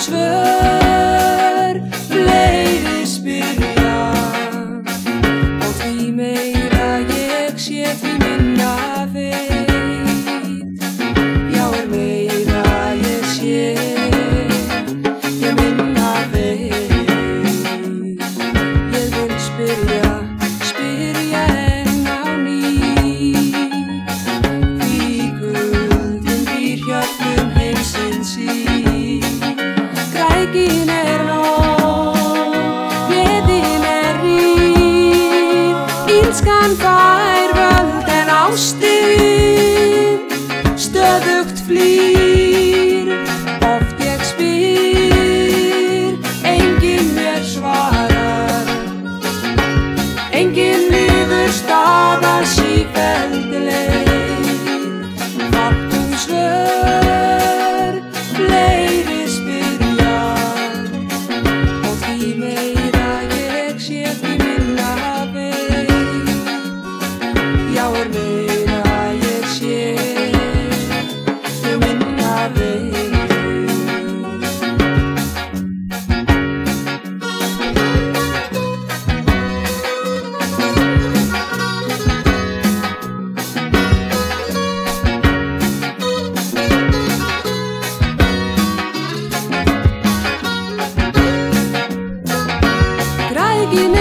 svör, fleiri spyrja, og því meira ég sé því minna veit. Já, meira ég sé, ég minna veit. Ég vil spyrja enn á ný, því gullin býr hjörtum heimsins í. Græðgin nóg, gleðin rík, illskan fær völd en ástin stöðugt flýr. Oft ég spyr, enginn mér svarar, enginn niðurstaða sífelld leið. Fátt svör, fleiri spyrja, og því meira ég sé því minna veit. Já, meira ég sé því minna veit. Græðgin